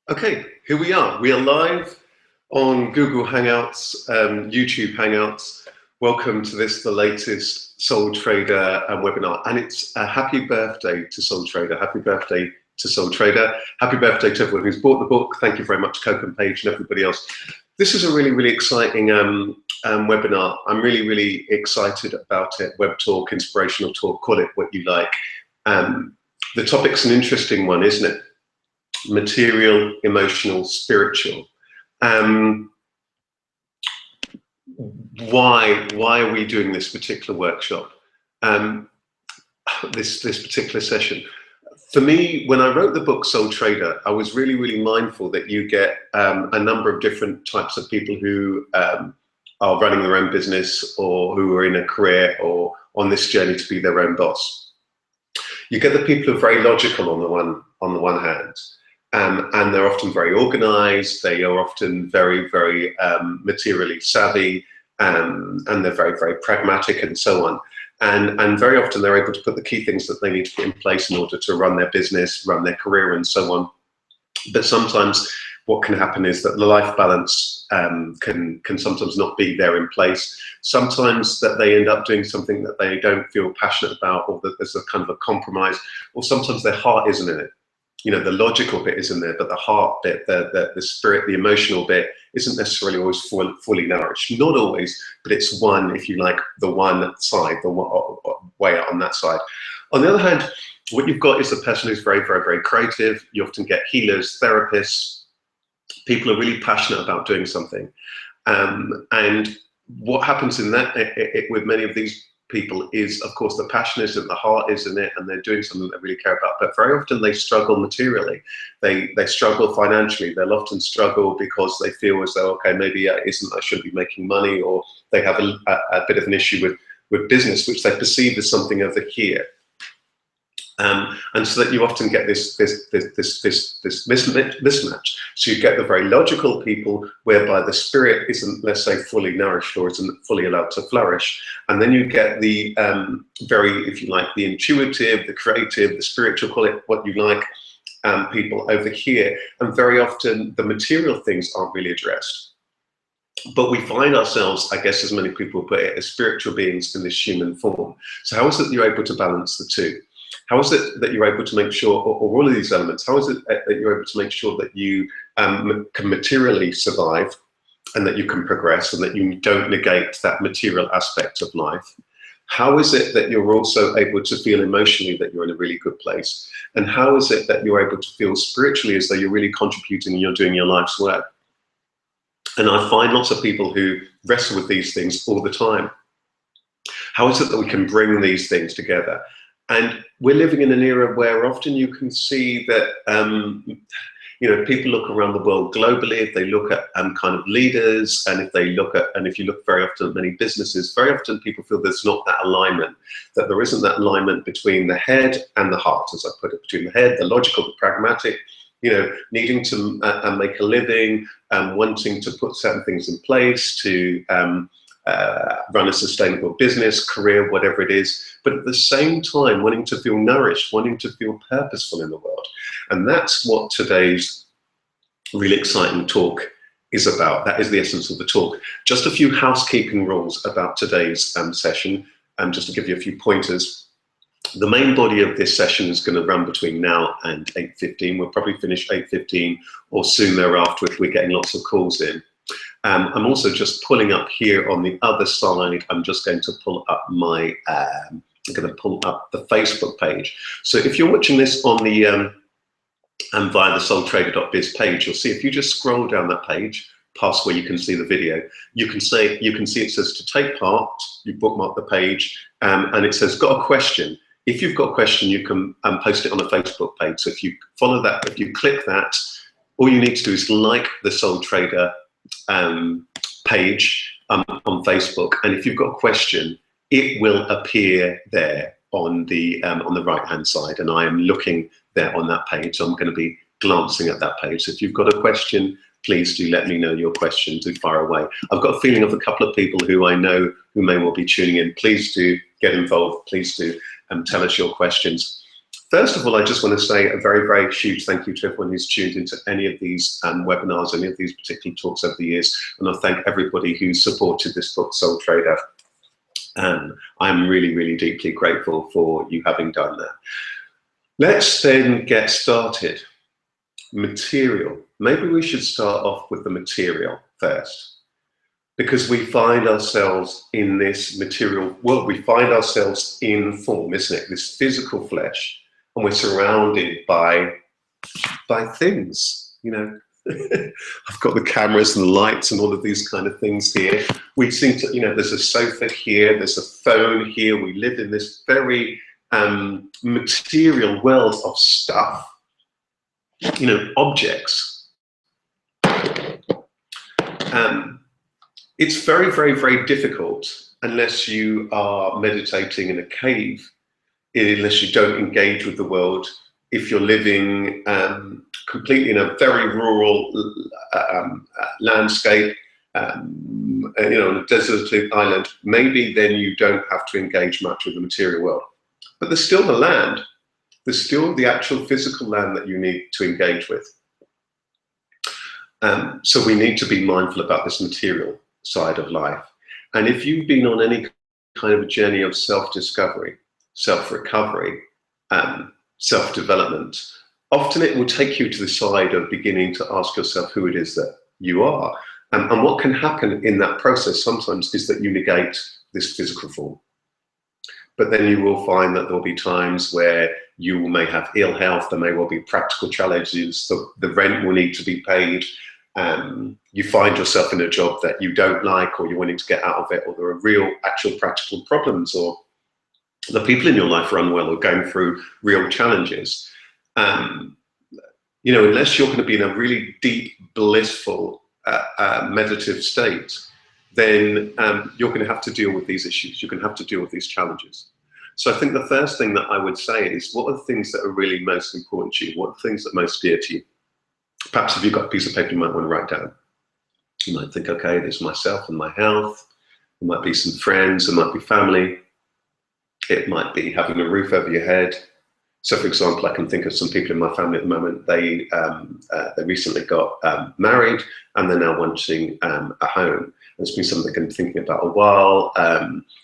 Okay, here we are. We are live on Google Hangouts, YouTube Hangouts. Welcome to this, the latest Soul Trader webinar. And it's a happy birthday to Soul Trader. Happy birthday to Soul Trader. Happy birthday to everyone who's bought the book. Thank you very much, Coke and Paige and everybody else. This is a really exciting webinar. I'm really excited about it. Web talk, inspirational talk, call it what you like. The topic's an interesting one, isn't it? Material, emotional, spiritual. Why are we doing this particular workshop? This particular session. For me, when I wrote the book Soul Trader, I was really mindful that you get a number of different types of people who are running their own business or who are in a career or on this journey to be their own boss. You get the people who are very logical on the one hand. And they're often very organized, they are often very materially savvy, and they're very pragmatic and so on. And very often they're able to put the key things that they need to put in place in order to run their business, run their career and so on. But sometimes what can happen is that the life balance can sometimes not be there in place. Sometimes that they end up doing something that they don't feel passionate about, or that there's a kind of a compromise, or sometimes their heart isn't in it. You know, the logical bit is in there, but the heart bit, the spirit, the emotional bit isn't necessarily always fully nourished. Not always, but it's one, if you like, the one side, the way out on that side. On the other hand, what you've got is a person who's very creative. You often get healers, therapists, people are really passionate about doing something. And what happens in that, with many of these people is, of course, the passion is in the heart is in it, and they're doing something they really care about. But very often they struggle materially. They struggle financially. They'll often struggle because they feel as though, okay, maybe I shouldn't be making money, or they have a bit of an issue with business, which they perceive as something over here. And so that you often get this mismatch. So you get the very logical people whereby the spirit isn't, let's say, fully nourished or isn't fully allowed to flourish. And then you get the very, if you like, the intuitive, the creative, the spiritual, call it what you like, people over here. And very often the material things aren't really addressed. But we find ourselves, I guess, as many people put it, as spiritual beings in this human form. So how is it that you're able to balance the two? How is it that you're able to make sure, or all of these elements, how is it that you're able to make sure that you can materially survive, and that you can progress, and that you don't negate that material aspect of life? How is it that you're also able to feel emotionally that you're in a really good place? And how is it that you're able to feel spiritually as though you're really contributing and you're doing your life's work? And I find lots of people who wrestle with these things all the time. How is it that we can bring these things together? And we're living in an era where often you can see that, you know, people look around the world globally. If they look at kind of leaders, and if you look very often at many businesses, very often people feel there's not that alignment, that there isn't that alignment between the head and the heart, as I put it, between the head, the logical, the pragmatic, you know, needing to make a living, wanting to put certain things in place to run a sustainable business, career, whatever it is, but at the same time wanting to feel nourished, wanting to feel purposeful in the world. And that's what today's really exciting talk is about. That is the essence of the talk. Just a few housekeeping rules about today's session, just to give you a few pointers. The main body of this session is going to run between now and 8:15. We'll probably finish 8:15 or soon thereafter if we're getting lots of calls in. I'm also just pulling up here on the other side. I'm just going to pull up my, I'm going to pull up the Facebook page. So if you're watching this on the, via the soultrader.biz page, you'll see if you just scroll down that page, past where you can see the video, you can see it says to take part, you bookmark the page, and it says got a question. If you've got a question, you can post it on a Facebook page. So if you follow that, if you click that, all you need to do is like the Soul Trader page on Facebook, and if you've got a question, it will appear there on the right hand side, and I am looking there on that page, so I'm going to be glancing at that page. So if you've got a question, please do let me know your question, do fire away. I've got a feeling of a couple of people who I know who may well be tuning in. Please do get involved, please do tell us your questions. First of all, I just want to say a very, very huge thank you to everyone who's tuned into any of these webinars, any of these particular talks over the years. And I thank everybody who's supported this book, Soul Trader. I'm really, really deeply grateful for you having done that. Let's then get started. Material. Maybe we should start off with the material first, because we find ourselves in this material world. We find ourselves in form, isn't it? This physical flesh, and we're surrounded by things, you know. I've got the cameras and the lights and all of these kind of things here. We seem to, you know, there's a sofa here, there's a phone here. We live in this very material world of stuff, you know, objects. It's very, very, very difficult unless you are meditating in a cave, unless you don't engage with the world. If you're living completely in a very rural landscape, you know, on a deserted island, maybe then you don't have to engage much with the material world. But there's still the land. There's still the actual physical land that you need to engage with. So we need to be mindful about this material side of life. And if you've been on any kind of a journey of self-discovery, self-recovery, self-development, often it will take you to the side of beginning to ask yourself who it is that you are. And what can happen in that process sometimes is that you negate this physical form. But then you will find that there'll be times where you may have ill health, there may well be practical challenges, the rent will need to be paid, you find yourself in a job that you don't like, or you're wanting to get out of it, or there are real, actual practical problems, or the people in your life are unwell or going through real challenges. You know, unless you're going to be in a really deep, blissful, meditative state, then you're going to have to deal with these issues. You're going to have to deal with these challenges. So I think the first thing that I would say is, what are the things that are really most important to you? What are the things that are most dear to you? Perhaps if you've got a piece of paper, you might want to write down. You might think, okay, there's myself and my health. There might be some friends, there might be family. It might be having a roof over your head. So for example, I can think of some people in my family at the moment. They recently got married, and they're now wanting a home. And it's been something they've been thinking about a while.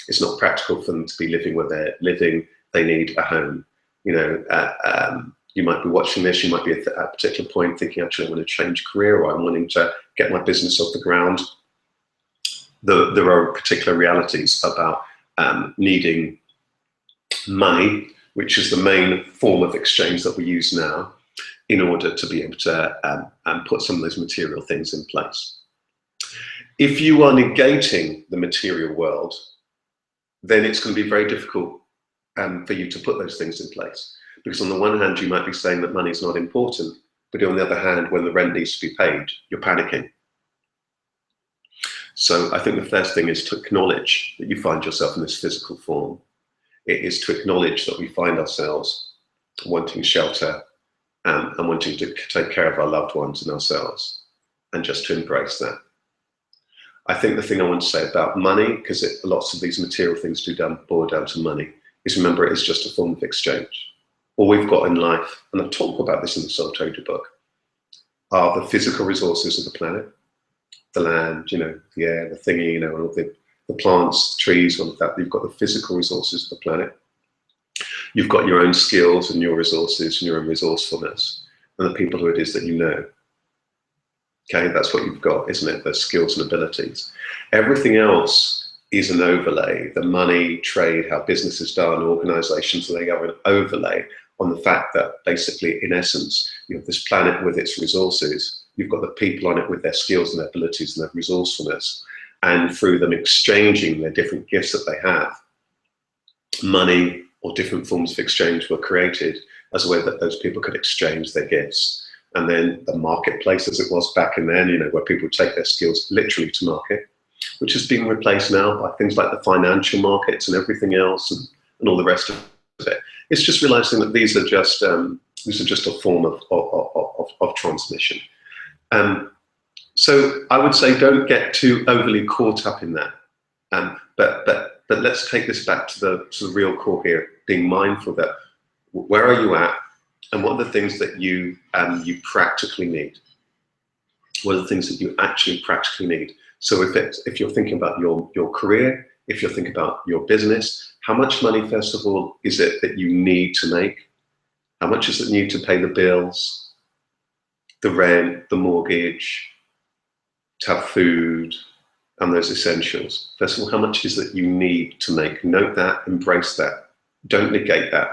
It's not practical for them to be living where they're living. They need a home. You know, you might be watching this, you might be at a particular point thinking, actually, I want to change career, or I'm wanting to get my business off the ground. There are particular realities about needing money, which is the main form of exchange that we use now, in order to be able to put some of those material things in place. If you are negating the material world, then it's going to be very difficult for you to put those things in place. Because on the one hand, you might be saying that money is not important, but on the other hand, when the rent needs to be paid, you're panicking. So I think the first thing is to acknowledge that you find yourself in this physical form. It is to acknowledge that we find ourselves wanting shelter and wanting to take care of our loved ones and ourselves, and just to embrace that. I think the thing I want to say about money, because lots of these material things do boil down to money, is remember it is just a form of exchange. All we've got in life, and I talk about this in the Soul Trader book, are the physical resources of the planet, the land, you know, the air, the thingy, you know, all of the plants, trees, all of that. You've got the physical resources of the planet. You've got your own skills and your resources and your own resourcefulness, and the people who it is that you know. Okay, that's what you've got, isn't it? The skills and abilities. Everything else is an overlay. The money, trade, how business is done, organizations, they have an overlay on the fact that basically, in essence, you have this planet with its resources. You've got the people on it with their skills and their abilities and their resourcefulness. And through them exchanging their different gifts that they have, money or different forms of exchange were created as a way that those people could exchange their gifts. And then the marketplace, as it was back in then, you know, where people take their skills literally to market, which has been replaced now by things like the financial markets and everything else, and all the rest of it. It's just realizing that these are just a form of transmission. So I would say don't get too overly caught up in that. But let's take this back to the real core here, being mindful that Where are you at? And what are the things that you practically need? What are the things that you actually practically need? So if you're thinking about your career, if you're thinking about your business, how much money, first of all, is it that you need to make? How much is it need to pay the bills, the rent, the mortgage, to have food, and those essentials? First of all, how much is it you need to make? Note that, embrace that. Don't negate that,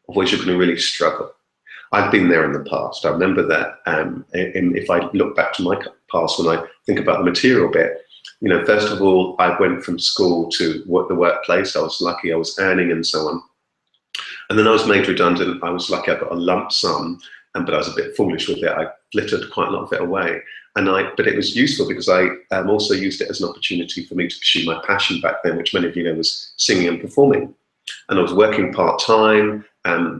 otherwise you're going to really struggle. I've been there in the past. I remember that if I look back to my past, when I think about the material bit, you know, first of all, I went from school to the workplace. I was lucky I was earning and so on. And then I was made redundant. I was lucky I got a lump sum, but I was a bit foolish with it. I flitted quite a lot of it away. But it was useful because I also used it as an opportunity for me to pursue my passion back then, which many of you know was singing and performing. And I was working part-time,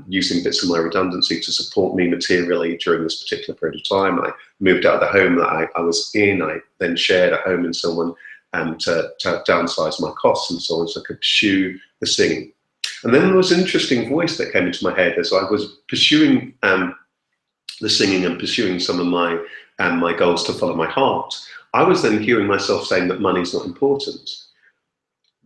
using bits of my redundancy to support me materially during this particular period of time. I moved out of the home that I was in. I then shared a home in someone to downsize my costs and so on, so I could pursue the singing. And then there was an interesting voice that came into my head as I was pursuing the singing and pursuing some of my goals to follow my heart. I was then hearing myself saying that money's not important.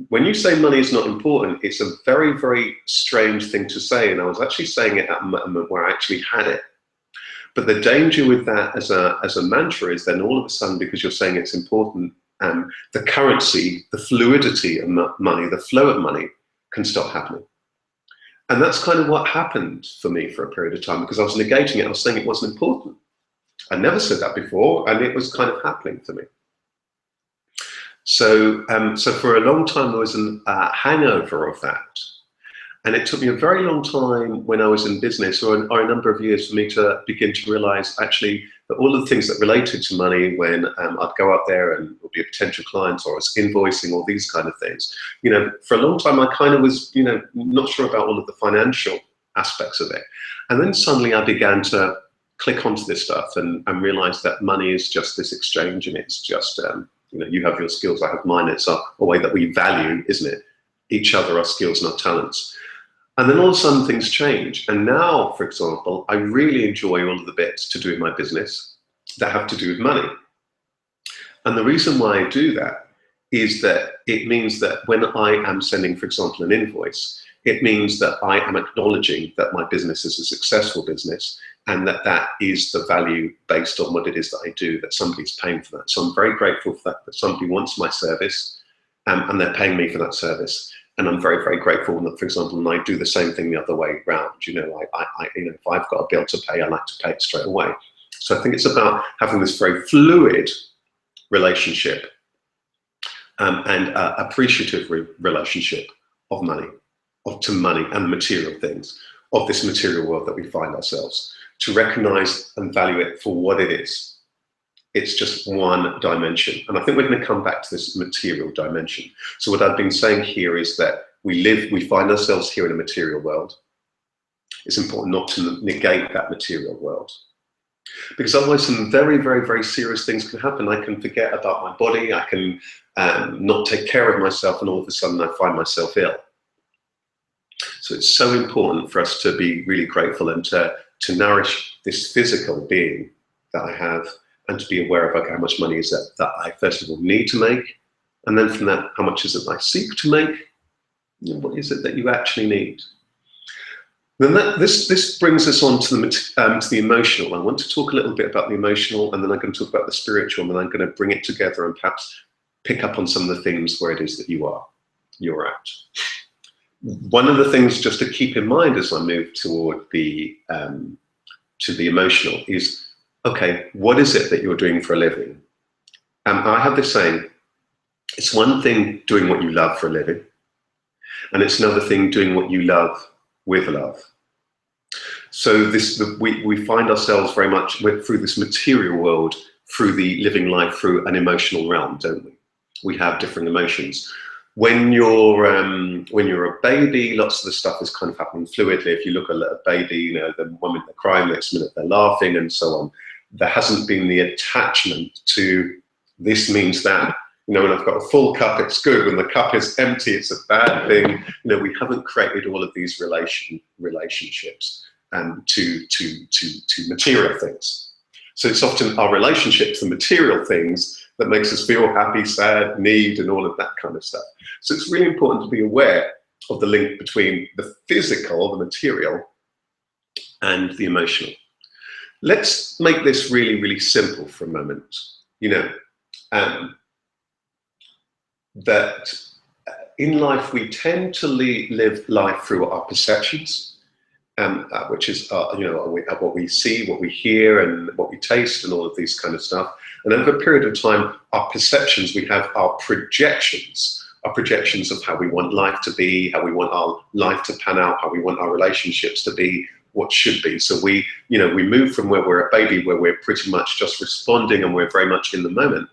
When you say money is not important, it's a very, very strange thing to say. And I was actually saying it at a moment where I actually had it. But the danger with that as a mantra is then all of a sudden, because you're saying it's important, the currency, the fluidity of money, the flow of money can stop happening. And that's kind of what happened for me for a period of time, because I was negating it. I was saying it wasn't important. I never said that before, and it was kind of happening for me. So, so for a long time, there was a hangover of that. And it took me a very long time when I was in business, or a number of years, for me to begin to realize actually that all of the things that related to money, when I'd go out there and be a potential client, or I was invoicing, all these kind of things, you know, for a long time, I kind of was, you know, not sure about all of the financial aspects of it. And then suddenly I began to click onto this stuff and realize that money is just this exchange, and it's just, you know, you have your skills, I have mine. It's a way that we value, isn't it? Each other, our skills and our talents. And then all of a sudden things change. And now, for example, I really enjoy all of the bits to do in my business that have to do with money. And the reason why I do that is that it means that when I am sending, for example, an invoice, it means that I am acknowledging that my business is a successful business, and that is the value based on what it is that I do, that somebody's paying for that. So I'm very grateful for that somebody wants my service, and they're paying me for that service. And I'm very, very grateful that, for example, when I do the same thing the other way around, you know, you know, if I've got a bill to pay, I like to pay it straight away. So I think it's about having this very fluid relationship and appreciative relationship of money, to money and material things, of this material world that we find ourselves, to recognize and value it for what it is. It's just one dimension. And I think we're going to come back to this material dimension. So what I've been saying here is that we find ourselves here in a material world. It's important not to negate that material world, because otherwise some very, very, very serious things can happen. I can forget about my body. I can not take care of myself, and all of a sudden I find myself ill. So it's so important for us to be really grateful and to nourish this physical being that I have, and to be aware of, okay, how much money is that I first of all need to make, and then from that, how much is it I seek to make, and what is it that you actually need. Then this brings us on to the emotional. I want to talk a little bit about the emotional, and then I'm going to talk about the spiritual, and then I'm going to bring it together and perhaps pick up on some of the themes where it is that you're at. One of the things just to keep in mind as I move toward the to the emotional is, okay, what is it that you're doing for a living? I have this saying, it's one thing doing what you love for a living, and it's another thing doing what you love with love. So we find ourselves very much through this material world, through the living life, through an emotional realm, don't we? We have different emotions. When you're a baby, lots of the stuff is kind of happening fluidly. If you look at a baby, you know, the one minute they're crying, the next minute they're laughing, and so on. There hasn't been the attachment to this means that, You know, when I've got a full cup, it's good. When the cup is empty, it's a bad thing. You know, we haven't created all of these relationships to material things. So it's often our relationship to material things that makes us feel happy, sad, need, and all of that kind of stuff. So it's really important to be aware of the link between the physical, the material, and the emotional. Let's make this really, really simple for a moment. You know, that in life we tend to live life through our perceptions, which is you know, what we see, what we hear, and what we taste, and all of these kind of stuff. And over a period of time, our perceptions, we have our projections of how we want life to be, how we want our life to pan out, how we want our relationships to be, what should be. So we, you know, we move from where we're a baby, where we're pretty much just responding and we're very much in the moment,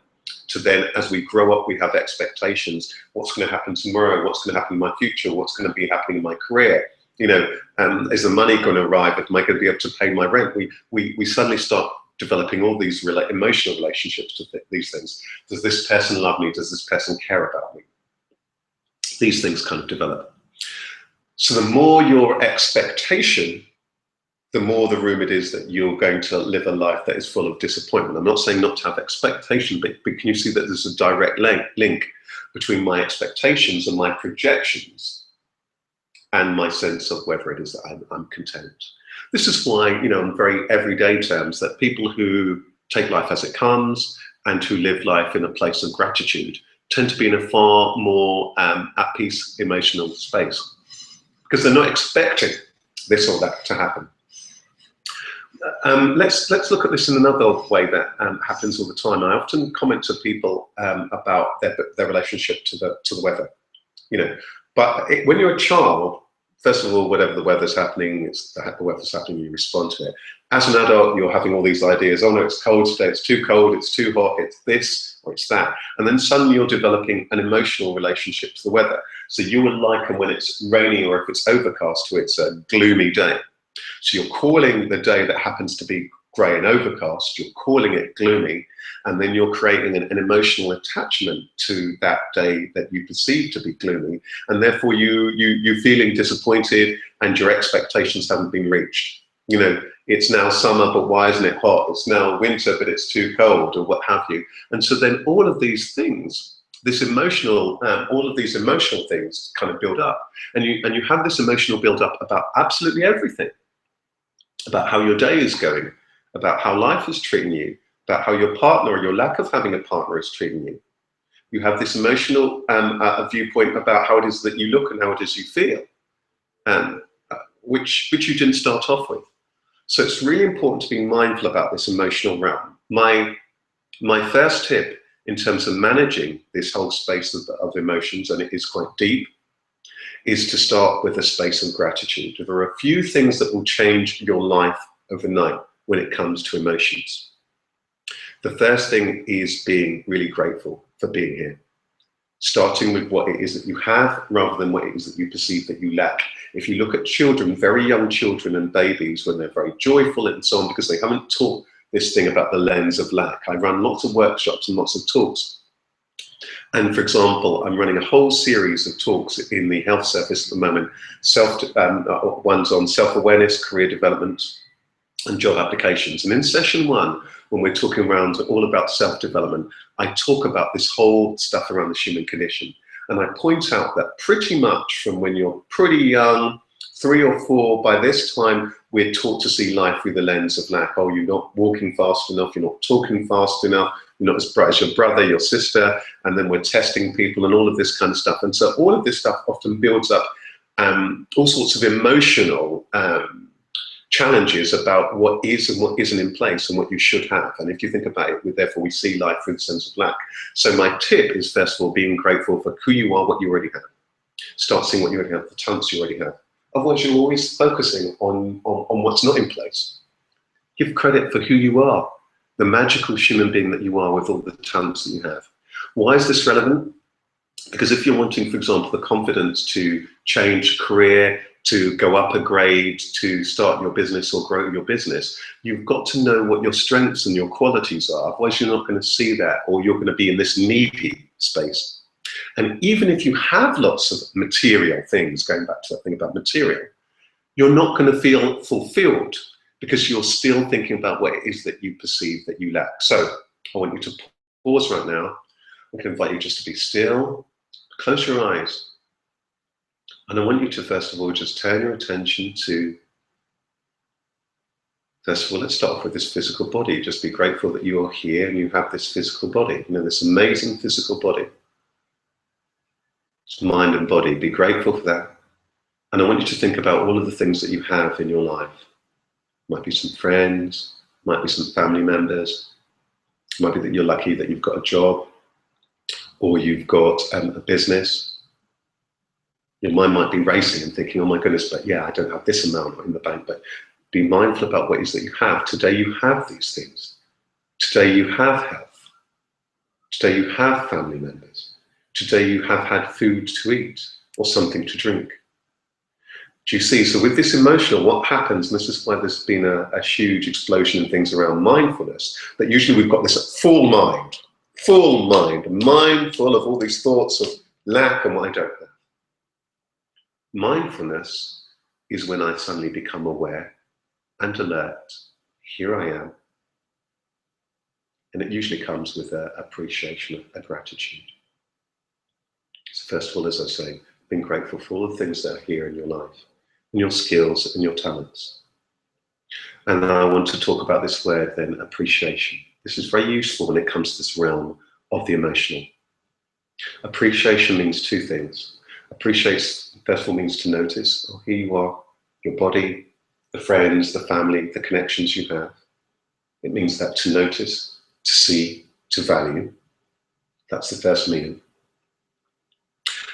to then as we grow up, we have expectations. What's going to happen tomorrow? What's going to happen in my future? What's going to be happening in my career? You know, is the money going to arrive? Am I going to be able to pay my rent? We suddenly start developing all these emotional relationships to these things. Does this person love me? Does this person care about me? These things kind of develop. So the more your expectation, the more the room it is that you're going to live a life that is full of disappointment. I'm not saying not to have expectation, but can you see that there's a direct link between my expectations and my projections and my sense of whether it is that I'm content. This is why, you know, in very everyday terms, that people who take life as it comes and who live life in a place of gratitude tend to be in a far more at peace emotional space, because they're not expecting this or that to happen. Let's look at this in another way that happens all the time. I often comment to people about their relationship to the weather, you know. But when you're a child, first of all, whatever the weather's happening, the weather's happening, you respond to it. As an adult, you're having all these ideas. Oh no, it's cold today. It's too cold. It's too hot. It's this or it's that. And then suddenly you're developing an emotional relationship to the weather. So you will liken when it's rainy or if it's overcast to it's a gloomy day. So you're calling the day that happens to be grey and overcast, you're calling it gloomy, and then you're creating an emotional attachment to that day that you perceive to be gloomy, and therefore you're feeling disappointed and your expectations haven't been reached. You know, it's now summer, but why isn't it hot? It's now winter, but it's too cold, or what have you. And so then all of these things, all of these emotional things kind of build up, and you have this emotional build up about absolutely everything, about how your day is going, about how life is treating you, about how your partner or your lack of having a partner is treating you. You have this emotional viewpoint about how it is that you look and how it is you feel, which you didn't start off with. So it's really important to be mindful about this emotional realm. My first tip in terms of managing this whole space of emotions, and it is quite deep, is to start with a space of gratitude. There are a few things that will change your life overnight when it comes to emotions. The first thing is being really grateful for being here. Starting with what it is that you have rather than what it is that you perceive that you lack. If you look at children, very young children and babies, when they're very joyful and so on, because they haven't taught this thing about the lens of lack. I run lots of workshops and lots of talks. And for example, I'm running a whole series of talks in the health service at the moment, ones on self-awareness, career development, and job applications. And in session 1, when we're talking around all about self-development, I talk about this whole stuff around the human condition. And I point out that pretty much from when you're pretty young, 3 or 4, by this time, we're taught to see life through the lens of lack. Oh, you're not walking fast enough, you're not talking fast enough, you're not as bright as your brother, your sister, and then we're testing people and all of this kind of stuff. And so all of this stuff often builds up all sorts of emotional challenges about what is and what isn't in place and what you should have. And if you think about it, therefore we see life through the sense of lack. So my tip is, first of all, being grateful for who you are, what you already have. Start seeing what you already have, the talents you already have. Otherwise, you're always focusing on what's not in place. Give credit for who you are, the magical human being that you are with all the talents that you have. Why is this relevant? Because if you're wanting, for example, the confidence to change career, to go up a grade, to start your business or grow your business, you've got to know what your strengths and your qualities are. Otherwise, you're not going to see that, or you're going to be in this needy space. And even if you have lots of material things, going back to that thing about material, you're not going to feel fulfilled because you're still thinking about what it is that you perceive that you lack. So I want you to pause right now. I can invite you just to be still, close your eyes. And I want you to, first of all, just turn your attention to, first of all, let's start off with this physical body. Just be grateful that you are here and you have this physical body, you know, this amazing physical body. It's mind and body. Be grateful for that. And I want you to think about all of the things that you have in your life. Might be some friends, might be some family members, might be that you're lucky that you've got a job, or you've got a business. Your mind might be racing and thinking, oh my goodness, but yeah, I don't have this amount in the bank. But be mindful about what it is that you have. Today you have these things. Today you have health. Today you have family members. Today you have had food to eat or something to drink. Do you see? So with this emotional, what happens, and this is why there's been a huge explosion in things around mindfulness, that usually we've got this full mind, mindful of all these thoughts of lack and what I don't have. Mindfulness is when I suddenly become aware and alert. Here I am. And it usually comes with an appreciation, a gratitude. So first of all, as I say, being grateful for all the things that are here in your life, and your skills and your talents. And I want to talk about this word then, appreciation. This is very useful when it comes to this realm of the emotional. Appreciation means two things. Appreciate, first of all, means to notice, oh, here you are, your body, the friends, the family, the connections you have. It means that to notice, to see, to value. That's the first meaning.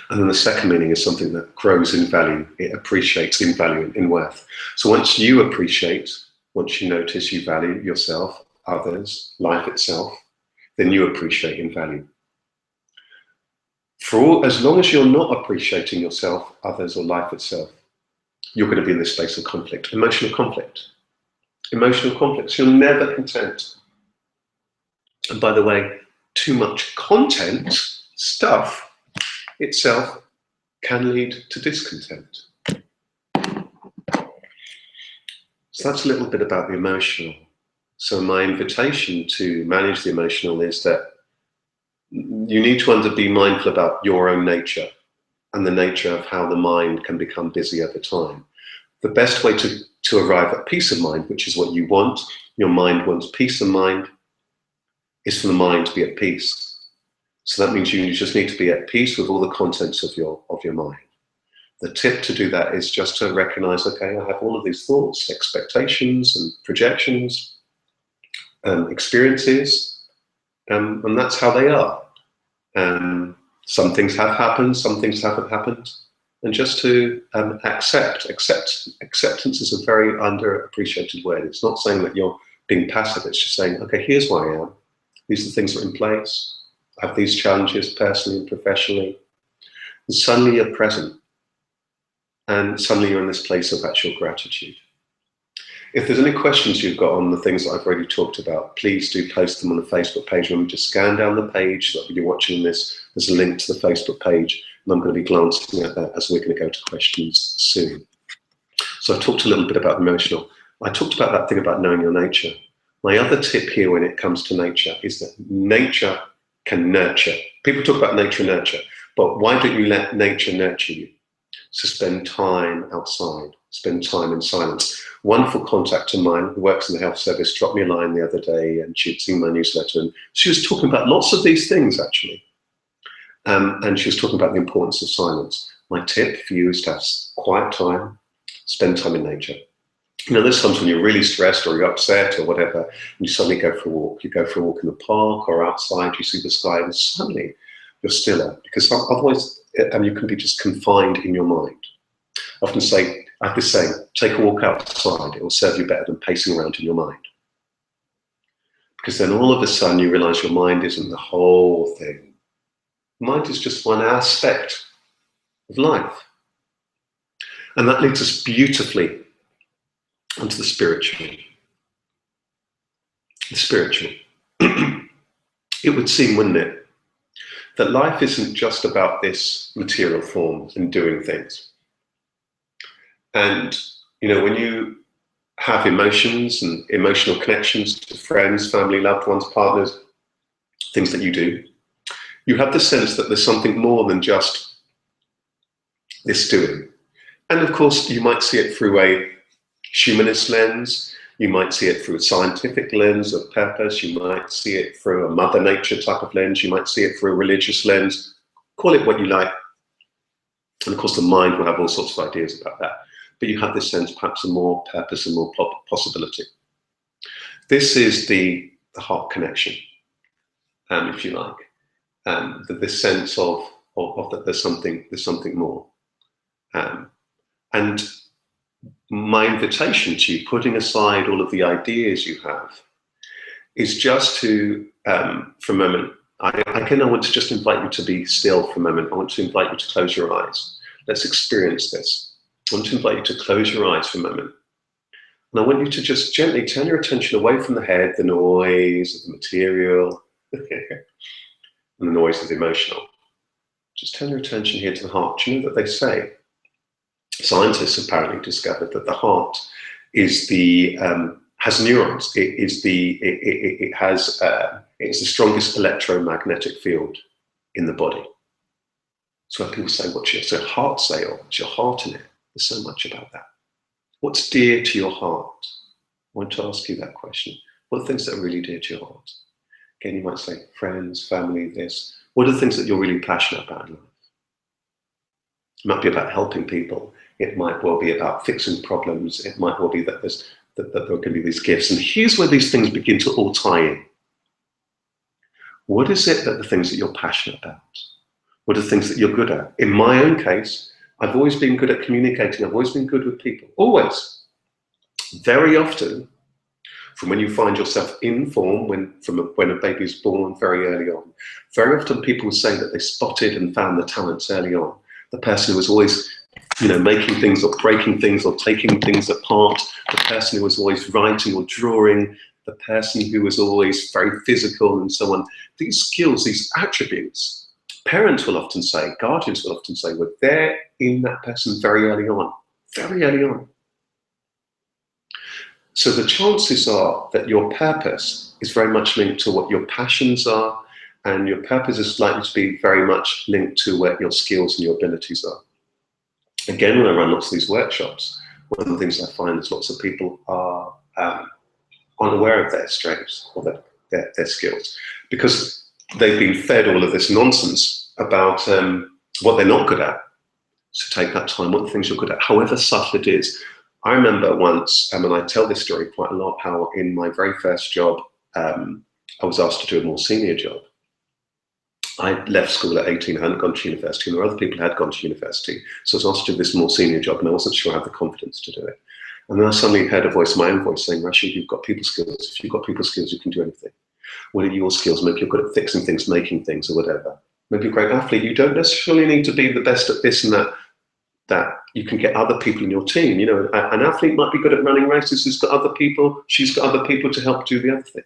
And then the second meaning is something that grows in value. It appreciates in value, in worth. So once you appreciate, once you notice, you value yourself, others, life itself, then you appreciate in value. As long as you're not appreciating yourself, others, or life itself, you're going to be in this space of conflict, emotional conflict. Emotional conflicts, you're never content. And by the way, too much content, stuff itself, can lead to discontent. So that's a little bit about the emotional. So my invitation to manage the emotional is that you need to be mindful about your own nature and the nature of how the mind can become busy over time. The best way to arrive at peace of mind, which is what you want, your mind wants peace of mind, is for the mind to be at peace. So that means you just need to be at peace with all the contents of your mind. The tip to do that is just to recognize, okay, I have all of these thoughts, expectations and projections, experiences, and that's how they are. Some things have happened, some things haven't happened. And just to accept. Acceptance is a very underappreciated word. It's not saying that you're being passive, it's just saying, okay, here's where I am. These are the things that are in place. I have these challenges personally and professionally. And suddenly you're present. And suddenly you're in this place of actual gratitude. If there's any questions you've got on the things that I've already talked about, please do post them on the Facebook page. When we just scan down the page that you're watching this, there's a link to the Facebook page, and I'm going to be glancing at that as we're going to go to questions soon. So I've talked a little bit about emotional. I talked about that thing about knowing your nature. My other tip here when it comes to nature is that nature can nurture. People talk about nature and nurture, but why don't you let nature nurture you? So spend time outside, spend time in silence. Wonderful contact of mine who works in the health service dropped me a line the other day, and she'd seen my newsletter, and she was talking about lots of these things actually. And she was talking about the importance of silence. My tip for you is to have quiet time, spend time in nature. You know, there's times when you're really stressed or you're upset or whatever, and you suddenly go for a walk. You go for a walk in the park or outside, you see the sky, and suddenly you're stiller, because otherwise you can be just confined in your mind. I often say, I have this saying, take a walk outside, it will serve you better than pacing around in your mind. Because then all of a sudden you realize your mind isn't the whole thing. Mind is just one aspect of life. And that leads us beautifully onto the spiritual. The spiritual. It would seem, wouldn't it, that life isn't just about this material form and doing things. And, you know, when you have emotions and emotional connections to friends, family, loved ones, partners, things that you do, you have the sense that there's something more than just this doing. And of course, you might see it through a humanist lens, you might see it through a scientific lens of purpose, you might see it through a mother nature type of lens, you might see it through a religious lens, call it what you like. And of course, the mind will have all sorts of ideas about that. But you have this sense, perhaps, of more purpose and more possibility. This is the heart connection, if you like. This sense of that there's something more. And my invitation to you, putting aside all of the ideas you have, is just to, for a moment, I want to just invite you to be still for a moment. I want to invite you to close your eyes. Let's experience this. I want to invite you to close your eyes for a moment. And I want you to just gently turn your attention away from the head, the noise of the material, and the noise of the emotional. Just turn your attention here to the heart. Do you know that they say, scientists apparently discovered that the heart is has neurons. It's the strongest electromagnetic field in the body. So when people say, what's your heart say, or what's your heart in it? There's so much about that. What's dear to your heart? I want to ask you that question. What are the things that are really dear to your heart? Again, you might say friends, family, this. What are the things that you're really passionate about in life? It might be about helping people. It might well be about fixing problems. It might well be that there can be these gifts. And here's where these things begin to all tie in. What is it that the things that you're passionate about? What are the things that you're good at? In my own case, I've always been good at communicating. I've always been good with people. Always. Very often, from when you find yourself in form, when a baby is born very early on, very often people will say that they spotted and found the talents early on. The person who was always, making things or breaking things or taking things apart, the person who was always writing or drawing, the person who was always very physical and so on. These skills, these attributes, parents will often say, guardians will often say, were there in that person very early on, very early on. So the chances are that your purpose is very much linked to what your passions are, and your purpose is likely to be very much linked to where your skills and your abilities are. Again, when I run lots of these workshops, one of the things I find is lots of people are unaware of their strengths or their skills, because they've been fed all of this nonsense about what they're not good at. So take that time, what the things you're good at, however subtle it is. I remember once, and I tell this story quite a lot, how in my very first job, I was asked to do a more senior job. I left school at 18, I hadn't gone to university, and there were other people who had gone to university. So I was asked to do this more senior job, and I wasn't sure I had the confidence to do it. And then I suddenly heard a voice, my own voice, saying, Rasheed, you've got people skills. If you've got people skills, you can do anything. What are your skills? Maybe you're good at fixing things, making things, or whatever. Maybe you're a great athlete. You don't necessarily need to be the best at this and that you can get other people in your team. An athlete might be good at running races, she's got other people to help do the other things.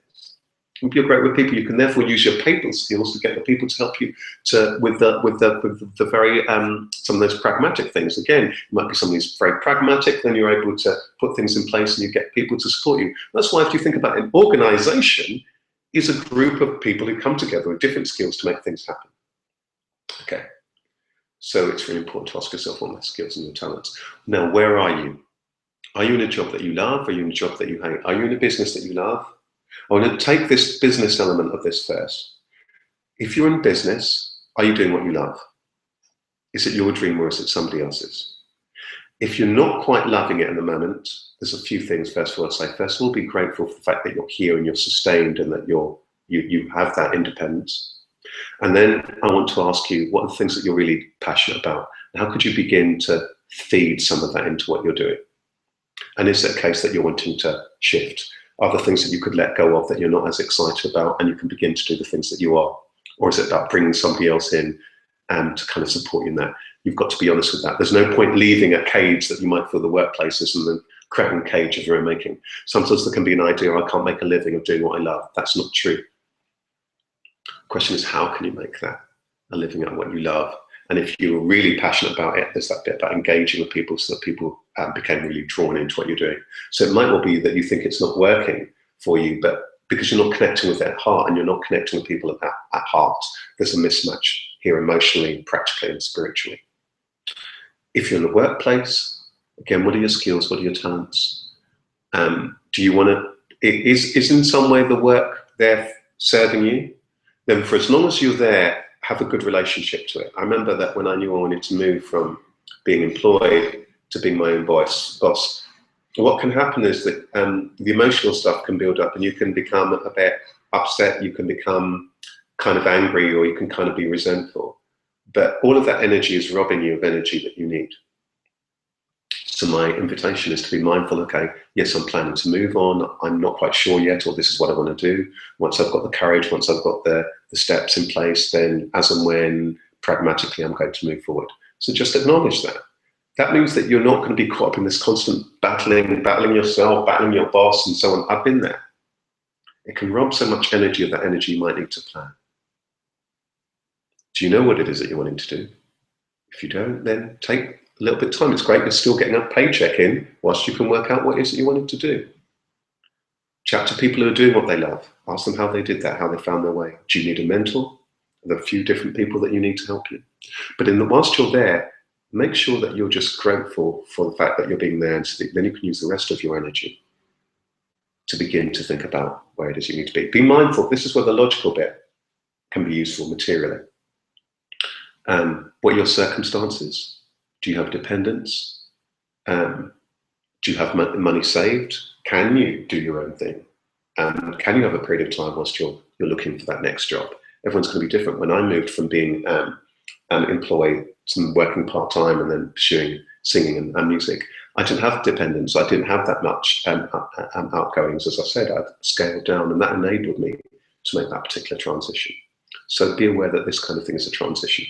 If you're great with people, you can therefore use your people skills to get the people to help you with the very some of those pragmatic things. Again, you might be somebody who's very pragmatic, then you're able to put things in place and you get people to support you. That's why if you think about an organization, is a group of people who come together with different skills to make things happen. Okay, so it's really important to ask yourself what are my skills and your talents. Now, where are you? Are you in a job that you love? Are you in a job that you hate? Are you in a business that you love? I want to take this business element of this first. If you're in business, are you doing what you love? Is it your dream or is it somebody else's? If you're not quite loving it at the moment, there's a few things. First of all, I'd say, first of all, be grateful for the fact that you're here and you're sustained and that you have that independence. And then I want to ask you, what are the things that you're really passionate about? How could you begin to feed some of that into what you're doing? And is it a case that you're wanting to shift? Are there things that you could let go of that you're not as excited about and you can begin to do the things that you are? Or is it about bringing somebody else in to kind of support you in that. You've got to be honest with that. There's no point leaving a cage that you might feel the workplace is and then creating a cage of your own making. Sometimes there can be an idea, I can't make a living of doing what I love. That's not true. The question is, how can you make that a living at what you love? And if you're really passionate about it, there's that bit about engaging with people so that people became really drawn into what you're doing. So it might well be that you think it's not working for you, but because you're not connecting with their heart and you're not connecting with people at heart, there's a mismatch here emotionally, practically, and spiritually. If you're in the workplace, again, what are your skills? What are your talents? Do you want to, is in some way the work there serving you? Then for as long as you're there, have a good relationship to it. I remember that when I knew I wanted to move from being employed to being my own boss, what can happen is that the emotional stuff can build up and you can become a bit upset, you can become kind of angry, or you can kind of be resentful. But all of that energy is robbing you of energy that you need. So my invitation is to be mindful, okay, yes, I'm planning to move on, I'm not quite sure yet, or this is what I want to do. Once I've got the courage, once I've got the steps in place, then as and when, pragmatically, I'm going to move forward. So just acknowledge that. That means that you're not going to be caught up in this constant battling yourself, battling your boss, and so on. I've been there. It can rob so much energy of that energy you might need to plan. Do you know what it is that you're wanting to do? If you don't, then take a little bit of time. It's great you're still getting a paycheck in whilst you can work out what it is that you wanted to do. Chat to people who are doing what they love. Ask them how they did that, how they found their way. Do you need a mentor? There are a few different people that you need to help you. But whilst you're there, make sure that you're just grateful for the fact that you're being there, and so then you can use the rest of your energy to begin to think about where it is you need to be. Be mindful. This is where the logical bit can be useful materially. What are your circumstances? Do you have dependents? Do you have money saved? Can you do your own thing? Can you have a period of time whilst you're looking for that next job? Everyone's going to be different. When I moved from being employed to working part-time and then pursuing singing and music, I didn't have dependents. I didn't have that much outgoings. As I said, I'd scaled down, and that enabled me to make that particular transition. So be aware that this kind of thing is a transition.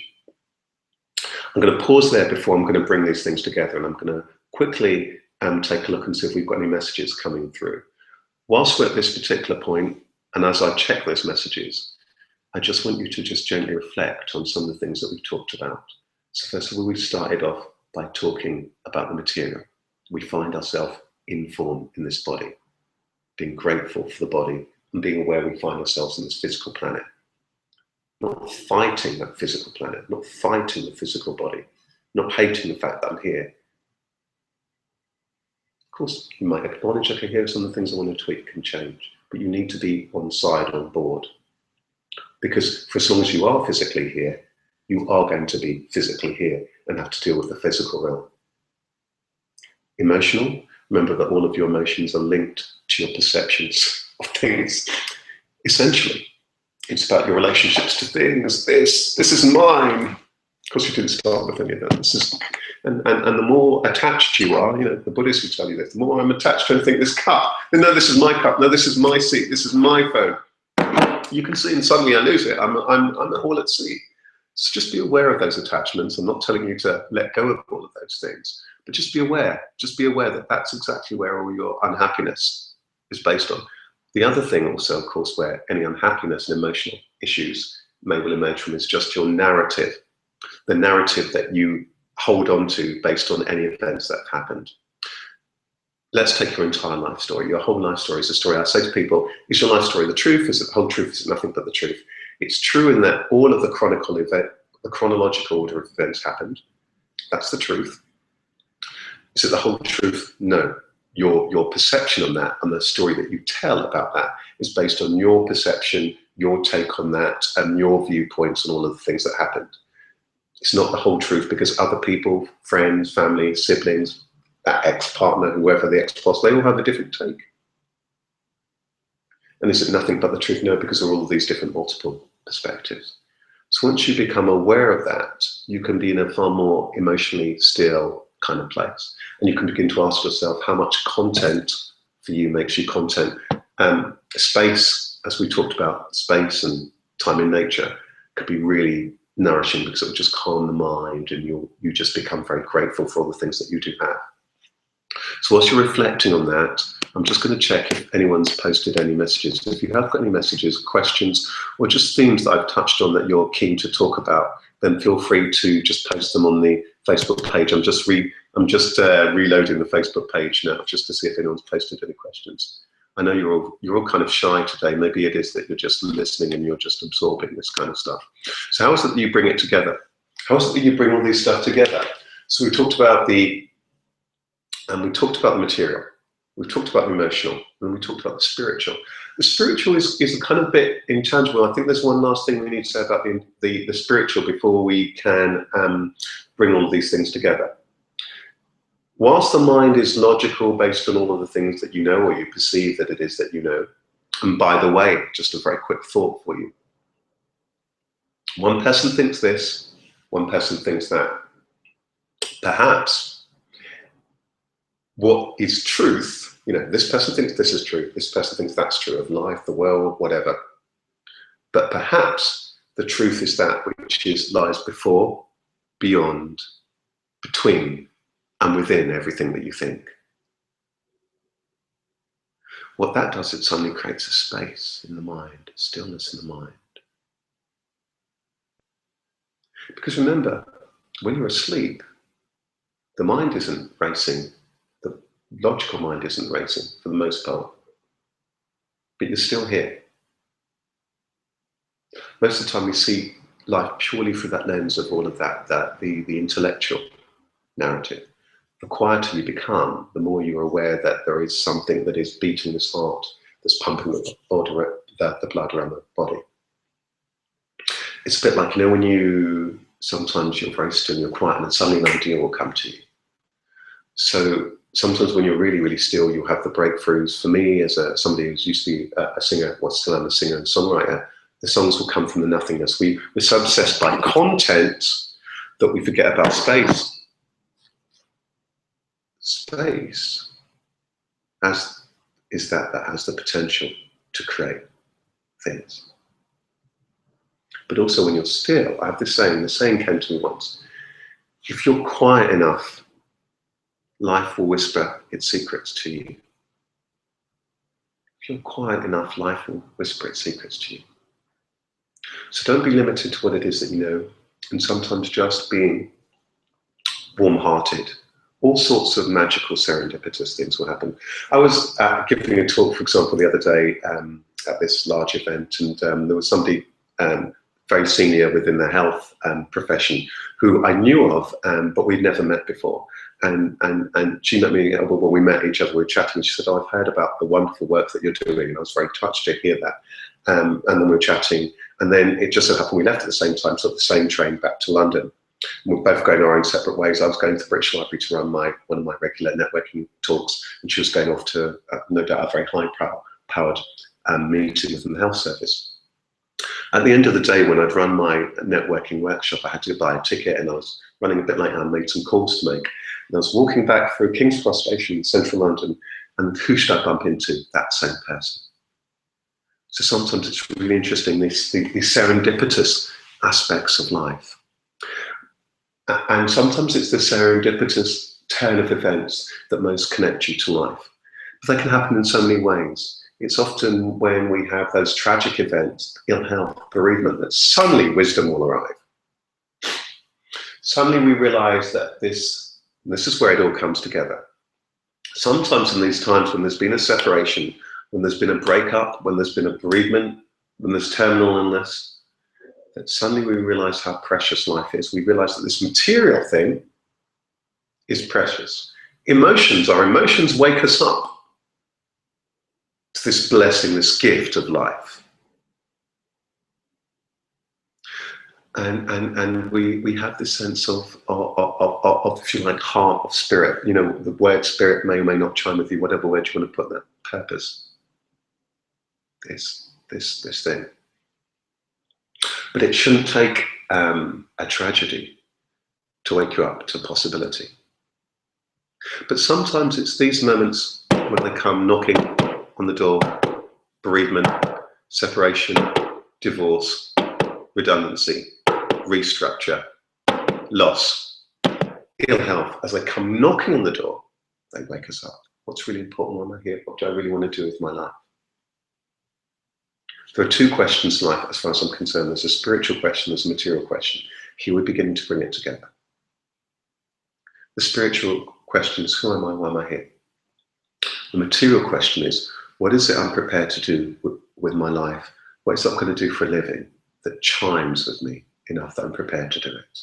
I'm going to pause there before I'm going to bring these things together, and I'm going to quickly take a look and see if we've got any messages coming through. Whilst we're at this particular point, and as I check those messages, I just want you to just gently reflect on some of the things that we've talked about. So first of all, we started off by talking about the material. We find ourselves in form in this body, being grateful for the body and being aware we find ourselves in this physical planet. Not fighting that physical planet, not fighting the physical body, not hating the fact that I'm here. Of course, you might acknowledge, okay, here are some of the things I want to tweak and change, but you need to be on board. Because for as long as you are physically here, you are going to be physically here and have to deal with the physical realm. Emotional, remember that all of your emotions are linked to your perceptions of things. Essentially, it's about your relationships to things. This is mine. Of course, you didn't start with any of that. And the more attached you are, the Buddhists will tell you this, the more I'm attached to anything, this cup, no, this is my cup, no, this is my seat, this is my phone. You can see, and suddenly I lose it. I'm all at sea. So just be aware of those attachments. I'm not telling you to let go of all of those things, but just be aware. Just be aware that that's exactly where all your unhappiness is based on. The other thing also, of course, where any unhappiness and emotional issues may well emerge from is just your narrative, the narrative that you hold on to based on any events that have happened. Let's take your entire life story. Your whole life story is a story. I say to people, is your life story the truth? Is it the whole truth? Is it nothing but the truth? It's true in that all of the chronological order of events happened. That's the truth. Is it the whole truth? No. Your perception on that and the story that you tell about that is based on your perception, your take on that, and your viewpoints on all of the things that happened. It's not the whole truth because other people, friends, family, siblings, that ex-partner, whoever the ex-boss, they all have a different take. And is it nothing but the truth? No, because there are all these different multiple perspectives. So once you become aware of that, you can be in a far more emotionally still kind of place. And you can begin to ask yourself how much content for you makes you content. Space, as we talked about, space and time in nature could be really nourishing, because it will just calm the mind, and you just become very grateful for all the things that you do have. So whilst you're reflecting on that, I'm just going to check if anyone's posted any messages. If you have got any messages, questions, or just themes that I've touched on that you're keen to talk about, then feel free to just post them on the Facebook page. I'm just reloading the Facebook page now, just to see if anyone's posted any questions. I know you're all kind of shy today. Maybe it is that you're just listening and you're just absorbing this kind of stuff. So how is it that you bring it together? How is it that you bring all these stuff together? So we talked about the material, we talked about the emotional, and we talked about the spiritual. The spiritual is a kind of bit intangible. I think there's one last thing we need to say about the spiritual before we can bring all of these things together. Whilst the mind is logical based on all of the things that you know, or you perceive that it is that you know, and by the way, just a very quick thought for you. One person thinks this, one person thinks that. Perhaps what is truth, this person thinks this is true, this person thinks that's true of life, the world, whatever. But perhaps the truth is that which lies before, beyond, between, and within everything that you think. What that does, it suddenly creates a space in the mind, stillness in the mind. Because remember, when you're asleep, the mind isn't racing, the logical mind isn't racing for the most part, but you're still here. Most of the time we see life purely through that lens of all of that, the intellectual narrative. The quieter you become, the more you're aware that there is something that is beating this heart, that's pumping the blood around the body. It's a bit like, when sometimes you're very still, you're quiet, and then suddenly an idea will come to you. So sometimes when you're really, really still, you have the breakthroughs. For me, as somebody who's used to be a singer, still am a singer and songwriter, the songs will come from the nothingness. We're so obsessed by content that we forget about space. Space is that has the potential to create things. But also when you're still, I have the saying came to me once, if you're quiet enough, life will whisper its secrets to you. If you're quiet enough, life will whisper its secrets to you. So don't be limited to what it is that you know, and sometimes just being warm-hearted. All sorts of magical serendipitous things will happen. I was giving a talk, for example, the other day at this large event, and there was somebody very senior within the health profession who I knew of, but we'd never met before. And she met me, when we met each other, we were chatting, and she said, I've heard about the wonderful work that you're doing, and I was very touched to hear that. And then we were chatting, and then it just so happened we left at the same time, so the same train back to London. We're both going our own separate ways. I was going to the British Library to run one of my regular networking talks, and she was going off to, no doubt, a very high-powered meeting within the health service. At the end of the day, when I'd run my networking workshop, I had to buy a ticket, and I was running a bit late, and I made some calls to make. And I was walking back through King's Cross Station in central London, and who should I bump into? That same person. So sometimes it's really interesting, these serendipitous aspects of life. And sometimes it's the serendipitous turn of events that most connect you to life. But they can happen in so many ways. It's often when we have those tragic events, ill health, bereavement, that suddenly wisdom will arrive. Suddenly we realize that this is where it all comes together. Sometimes in these times when there's been a separation, when there's been a breakup, when there's been a bereavement, when there's terminal illness, that suddenly we realize how precious life is. We realize that this material thing is precious. Our emotions wake us up to this blessing, this gift of life. And we have this sense of, if you like, heart of spirit. The word spirit may or may not chime with you, whatever word you want to put that purpose. This thing. But it shouldn't take a tragedy to wake you up to possibility. But sometimes it's these moments when they come knocking on the door: bereavement, separation, divorce, redundancy, restructure, loss, ill health, as they come knocking on the door, they wake us up. What's really important? Why am I here? What do I really want to do with my life? There are two questions in life, as far as I'm concerned. There's a spiritual question, there's a material question. Here we're beginning to bring it together. The spiritual question is, who am I? Why am I here? The material question is, what is it I'm prepared to do with my life? What is it I'm going to do for a living that chimes with me enough that I'm prepared to do it?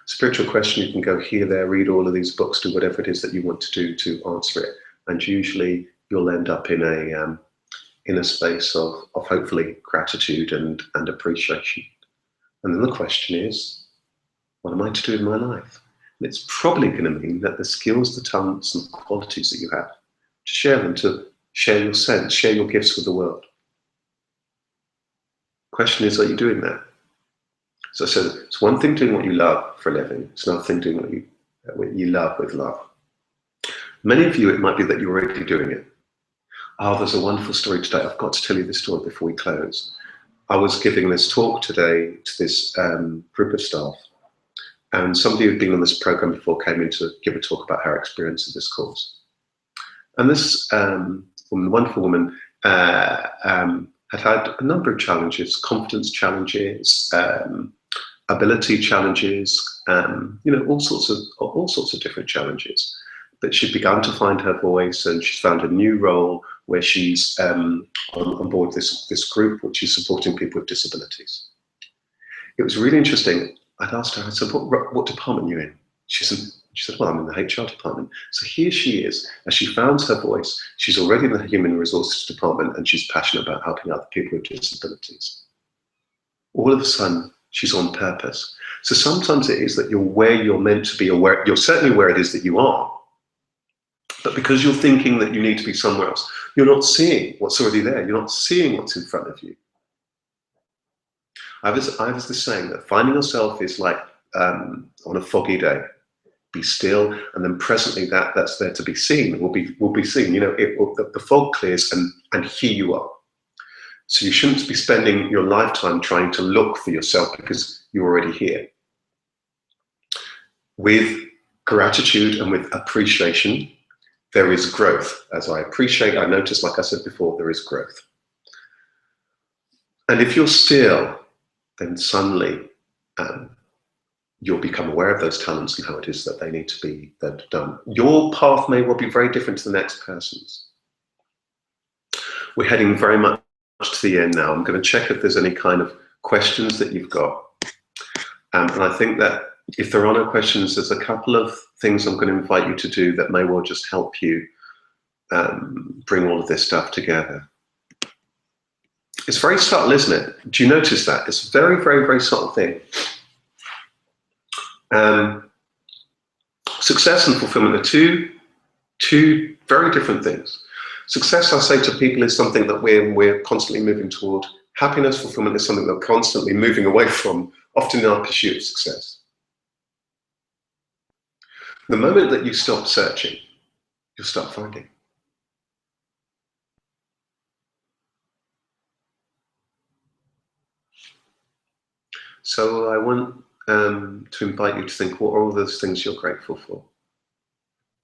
Spiritual question, you can go here, there, read all of these books, do whatever it is that you want to do to answer it. And usually you'll end up in a space of hopefully gratitude and appreciation. And then the question is, what am I to do in my life? And it's probably going to mean that the skills, the talents and the qualities that you have, to share them, to share your sense, share your gifts with the world. The question is, are you doing that? So I said, it's one thing doing what you love for a living. It's another thing doing what you love with love. Many of you, it might be that you're already doing it. Oh, there's a wonderful story today. I've got to tell you this story before we close. I was giving this talk today to this group of staff, and somebody who'd been on this program before came in to give a talk about her experience of this course. And this wonderful woman, had had a number of challenges, confidence challenges, ability challenges, all sorts of different challenges. But she'd begun to find her voice, and she's found a new role where she's on board this group which is supporting people with disabilities. It was really interesting. I'd asked her, I said, what department are you in? She said, well, I'm in the HR department. So here she is, as she found her voice, she's already in the human resources department, and she's passionate about helping other people with disabilities. All of a sudden, she's on purpose. So sometimes it is that you're where you're meant to be, or you're certainly where it is that you are. But because you're thinking that you need to be somewhere else, you're not seeing what's already there. You're not seeing what's in front of you. I was the saying that finding yourself is like on a foggy day. Be still, and then presently that's there to be seen will be seen. The fog clears, and here you are. So you shouldn't be spending your lifetime trying to look for yourself, because you're already here. With gratitude and with appreciation, there is growth. As I notice, like I said before, there is growth. And if you're still, then suddenly you'll become aware of those talents and how it is that they need to be done. Your path may well be very different to the next person's. We're heading very much to the end now. I'm going to check if there's any kind of questions that you've got. And I think that if there are no questions, there's a couple of things I'm going to invite you to do that may well just help you bring all of this stuff together. It's very subtle, isn't it? Do you notice that? It's a very, very, very subtle thing. Success and fulfillment are two very different things. Success, I say to people, is something that we're constantly moving toward. Happiness, fulfillment is something that we're constantly moving away from, often in our pursuit of success. The moment that you stop searching, you'll start finding. So I want to invite you to think, what are all those things you're grateful for?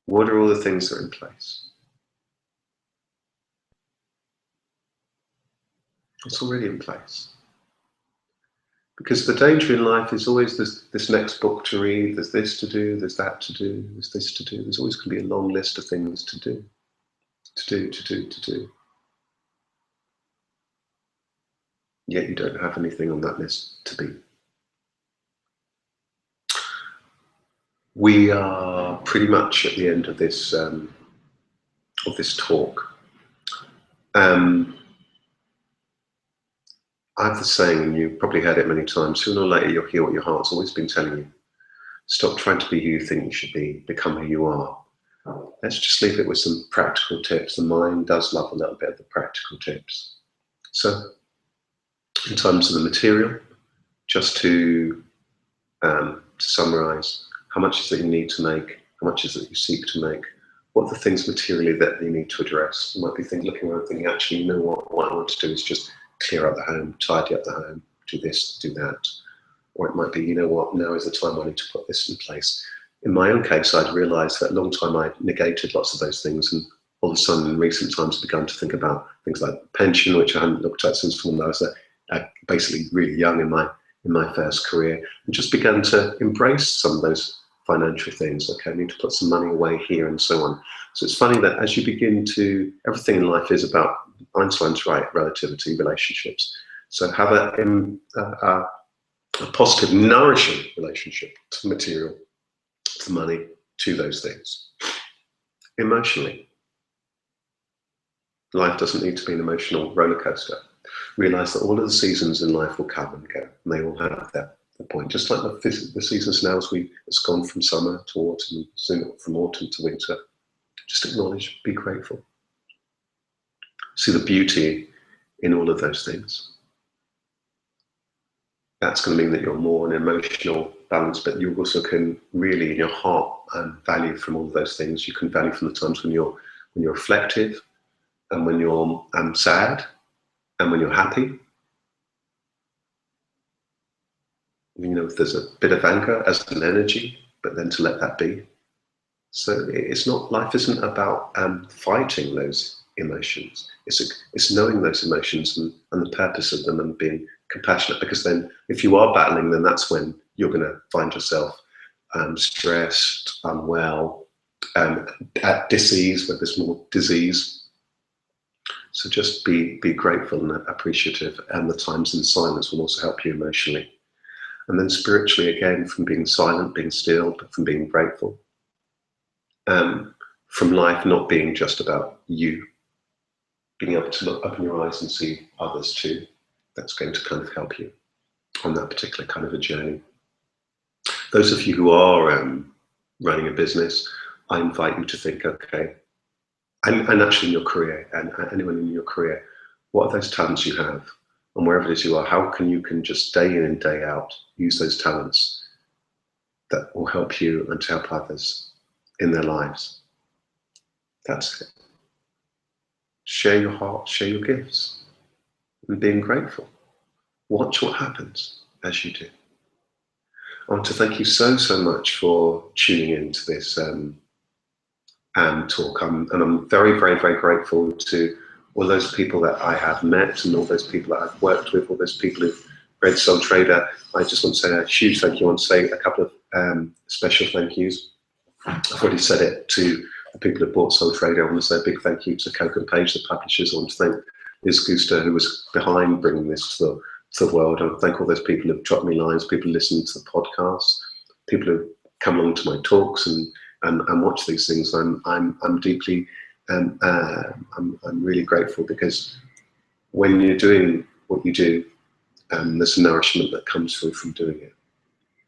What are all the things that are in place? It's already in place. Because the danger in life is always this next book to read, there's this to do, there's that to do, there's this to do. There's always going to be a long list of things to do. Yet you don't have anything on that list to be. We are pretty much at the end of this talk. I have the saying, and you've probably heard it many times, sooner or later you'll hear what your heart's always been telling you. Stop trying to be who you think you should be, become who you are. Let's just leave it with some practical tips. The mind does love a little bit of the practical tips. So, in terms of the material, just to summarize, how much is it you need to make? How much is it you seek to make? What are the things materially that you need to address? You might be looking around thinking, actually, you know what I want to do is just clear out the home, tidy up the home, do this, do that. Or it might be, you know what, now is the time I need to put this in place. In my own case, I'd realised that a long time I negated lots of those things, and all of a sudden in recent times I've begun to think about things like pension, which I hadn't looked at since when I was basically really young in my first career, and just began to embrace some of those financial things. Okay, I need to put some money away here and so on. So it's funny that as you begin to, everything in life is about, Einstein's right, relativity, relationships. So have a positive, nourishing relationship to material, to money, to those things. Emotionally, life doesn't need to be an emotional roller coaster. Realize that all of the seasons in life will come and go, and they all have their point. Just like the seasons now, it's gone from summer to autumn, soon from autumn to winter. Just acknowledge, be grateful. See the beauty in all of those things. That's going to mean that you're more in emotional balance, but you also can really, in your heart, value from all of those things. You can value from the times when you're reflective, and when you're sad, and when you're happy. You know, if there's a bit of anger as an energy, but then to let that be. So it's not, life isn't about fighting those emotions. It's knowing those emotions and the purpose of them, and being compassionate, because then if you are battling, then that's when you're going to find yourself stressed, unwell, at disease, where there's more disease. So just be grateful and appreciative, and the times in silence will also help you emotionally. And then spiritually, again, from being silent, being still, but from being grateful. From life not being just about you, being able to look, open your eyes and see others too. That's going to kind of help you on that particular kind of a journey. Those of you who are running a business, I invite you to think, okay, and actually in your career, and anyone in your career, what are those talents you have? And wherever it is you are, how can you just day in and day out use those talents that will help you and to help others in their lives. That's it. Share your heart, share your gifts, and being grateful. Watch what happens as you do. I want to thank you so much for tuning into this talk. And I'm very, very, very grateful to all those people that I have met, and all those people that I've worked with, all those people who've read Soul Trader. I just want to say a huge thank you. I want to say a couple of special thank yous. I've already said it to the people who bought Soul Trader. I want to say a big thank you to Coke and Page, the publishers. I want to thank Liz Guster, who was behind bringing this to the world. I want to thank all those people who've dropped me lines, people who listen to the podcast, people who come along to my talks and watch these things. I'm deeply I'm really grateful, because when you're doing what you do, there's a nourishment that comes through from doing it,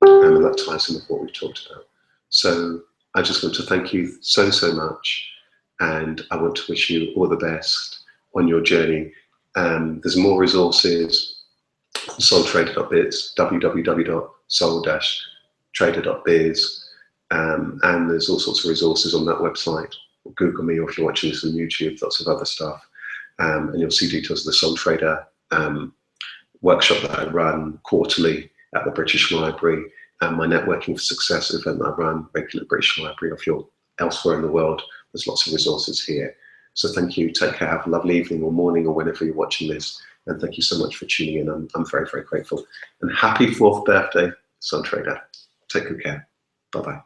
and that ties in with what we've talked about. So I just want to thank you so much, and I want to wish you all the best on your journey. There's more resources, soultrader.biz, www.soul-trader.biz, and there's all sorts of resources on that website. Google me, or if you're watching this on YouTube, lots of other stuff, and you'll see details of the Soul Trader workshop that I run quarterly at the British Library, and my Networking for Success event that I run regularly at the British Library. Or if you're elsewhere in the world, there's lots of resources here. So thank you, take care, have a lovely evening or morning or whenever you're watching this, and thank you so much for tuning in. I'm very, very grateful, and happy 4th birthday, Soul Trader. Take good care. Bye-bye.